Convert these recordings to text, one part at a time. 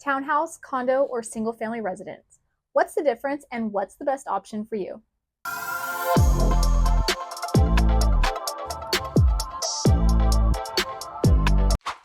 Townhouse, condo, or single family residence? What's the difference and what's the best option for you? Hey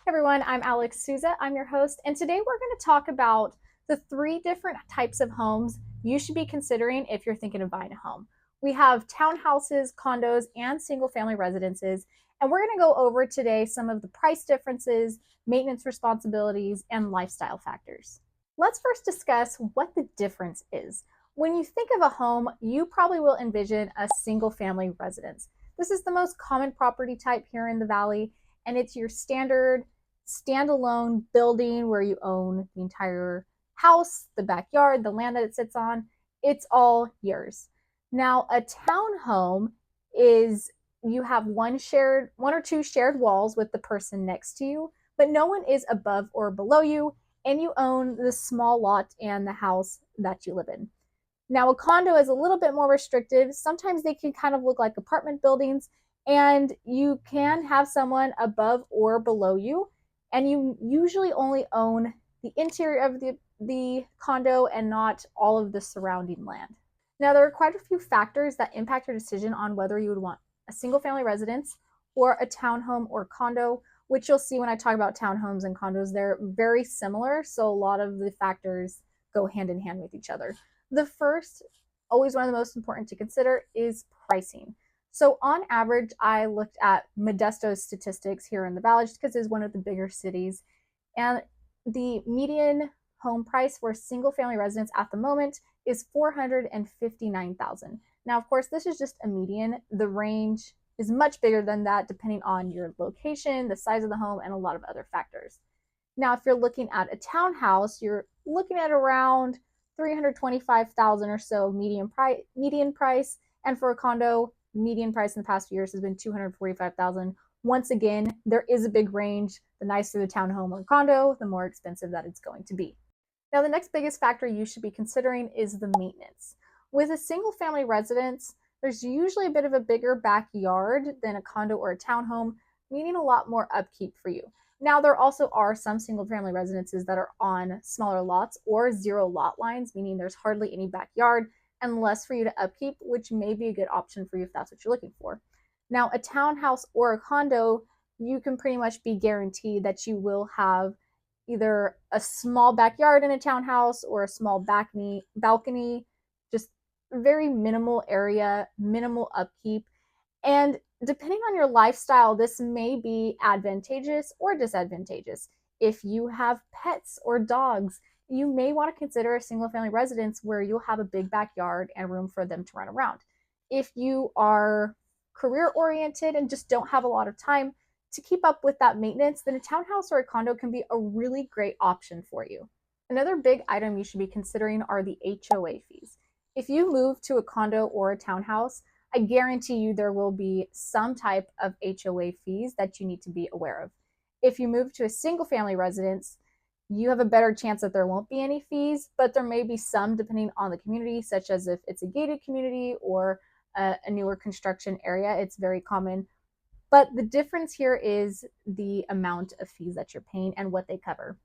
everyone, I'm Alex Sousa. I'm your host, and today we're going to talk about the 3 different types of homes you should be considering if you're thinking of buying a home. We have townhouses, condos, and single family residences, and we're going to go over today some of the price differences, maintenance responsibilities, and lifestyle factors. Let's first discuss what the difference is. When you think of a home, you probably will envision a single family residence. This is the most common property type here in the Valley, and it's your standard standalone building where you own the entire house, the backyard, the land that it sits on. It's all yours. Now, a townhome is you have one or two shared walls with the person next to you, but no one is above or below you, and you own the small lot and the house that you live in. Now, a condo is a little bit more restrictive. Sometimes they can kind of look like apartment buildings, and you can have someone above or below you, and you usually only own the interior of the condo and not all of the surrounding land. Now, there are quite a few factors that impact your decision on whether you would want a single family residence or a townhome or condo, which you'll see when I talk about townhomes and condos. They're very similar, so a lot of the factors go hand in hand with each other. The first, always one of the most important to consider, is pricing. So on average, I looked at Modesto's statistics here in the Valley just because it's one of the bigger cities. And the median home price for a single family residence at the moment is $459,000. Now, of course, this is just a median. The range is much bigger than that depending on your location, the size of the home, and a lot of other factors. Now, if you're looking at a townhouse, you're looking at around $325,000 or so median price, and for a condo, median price in the past few years has been $245,000. Once again, there is a big range. The nicer the townhome or condo, the more expensive that it's going to be. Now, the next biggest factor you should be considering is the maintenance. With a single family residence, there's usually a bit of a bigger backyard than a condo or a townhome, meaning a lot more upkeep for you. Now, there also are some single family residences that are on smaller lots or 0 lot lines, meaning there's hardly any backyard and less for you to upkeep, which may be a good option for you if that's what you're looking for. Now, a townhouse or a condo, you can pretty much be guaranteed that you will have either a small backyard in a townhouse or a small balcony, just very minimal area, minimal upkeep. And depending on your lifestyle, this may be advantageous or disadvantageous. If you have pets or dogs, you may want to consider a single family residence where you'll have a big backyard and room for them to run around. If you are career oriented and just don't have a lot of time to keep up with that maintenance, then a townhouse or a condo can be a really great option for you. Another big item you should be considering are the HOA fees. If you move to a condo or a townhouse, I guarantee you there will be some type of HOA fees that you need to be aware of. If you move to a single family residence, you have a better chance that there won't be any fees, but there may be some depending on the community, such as if it's a gated community or a newer construction area. It's very common. But the difference here is the amount of fees that you're paying and what they cover.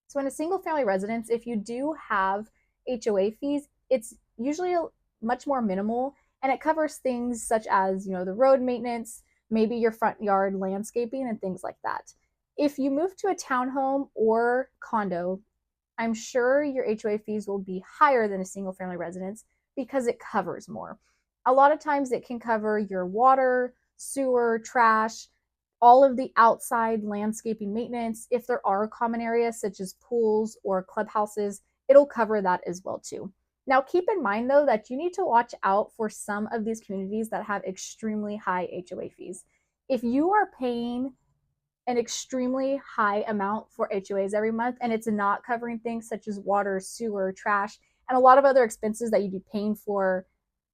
So in a single family residence, if you do have HOA fees, it's usually much more minimal, and it covers things such as, the road maintenance, maybe your front yard landscaping and things like that. If you move to a townhome or condo, I'm sure your HOA fees will be higher than a single family residence because it covers more. A lot of times it can cover your water, sewer, trash, all of the outside landscaping maintenance. If there are common areas such as pools or clubhouses, it'll cover that as well too. Now, keep in mind though that you need to watch out for some of these communities that have extremely high HOA fees. If you are paying an extremely high amount for HOAs every month and it's not covering things such as water, sewer, trash, and a lot of other expenses that you'd be paying for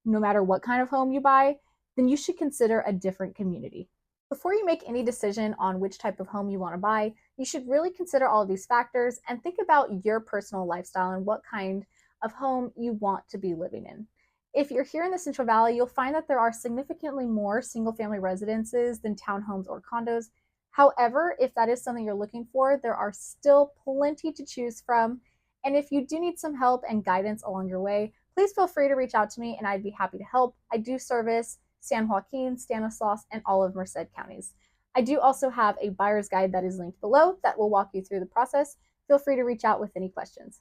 no matter what kind of home you buy, then you should consider a different community. Before you make any decision on which type of home you want to buy, you should really consider all of these factors and think about your personal lifestyle and what kind of home you want to be living in. If you're here in the Central Valley, you'll find that there are significantly more single-family residences than townhomes or condos. However, if that is something you're looking for, there are still plenty to choose from. And if you do need some help and guidance along your way, please feel free to reach out to me and I'd be happy to help. I do service San Joaquin, Stanislaus, and all of Merced counties. I do also have a buyer's guide that is linked below that will walk you through the process. Feel free to reach out with any questions.